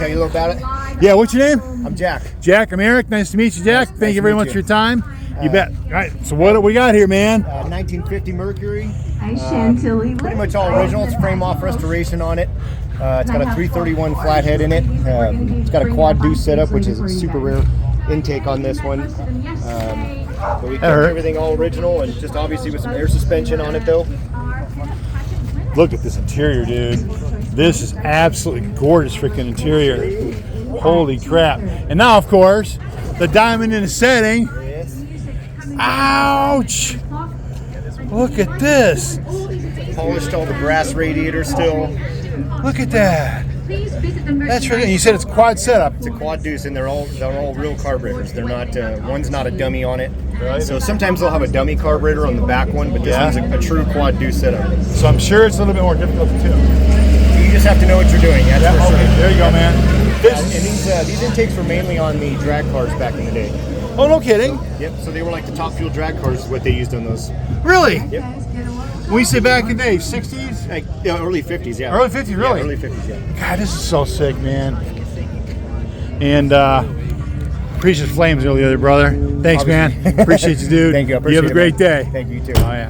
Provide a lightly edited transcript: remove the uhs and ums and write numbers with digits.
Tell you a little about it. Yeah, what's your name? I'm Jack. Jack, I'm Eric. Nice to meet you, Jack. Thank you very much for your time. You bet. All right, so what do we got here, man? 1950 Mercury. Pretty much all original. It's frame off restoration on it. It's got a 331 flathead in it. It's got a quad deuce setup, which is a super rare intake on this one. But we kept everything all original and just obviously with some air suspension on it though. Look at this interior, dude. This is absolutely gorgeous freaking interior. Holy crap. And now, of course, the diamond in the setting. Ouch! Look at this. Polished all the brass radiators still. Look at that. That's right. You said it's quad setup. It's a quad deuce, and they're all real carburetors. They're not one's not a dummy on it. Right. So sometimes they'll have a dummy carburetor on the back one, but this one's a true quad deuce setup. So I'm sure it's a little bit more difficult to tune. You just have to know what you're doing. That's for sure. There you go, man. And these intakes were mainly on the drag cars back in the day. Oh, no kidding. Yep. So they were like the top fuel drag cars, is what they used on those. Really? Yep. When you say back in the day, 60s? Like early 50s, yeah. Early 50s, really? Yeah, early 50s, yeah. God, this is so sick, man. And appreciate the flames earlier, brother. Thanks, man. Appreciate you, dude. Thank you. I appreciate you have a great day. Thank you, too. Oh, yeah.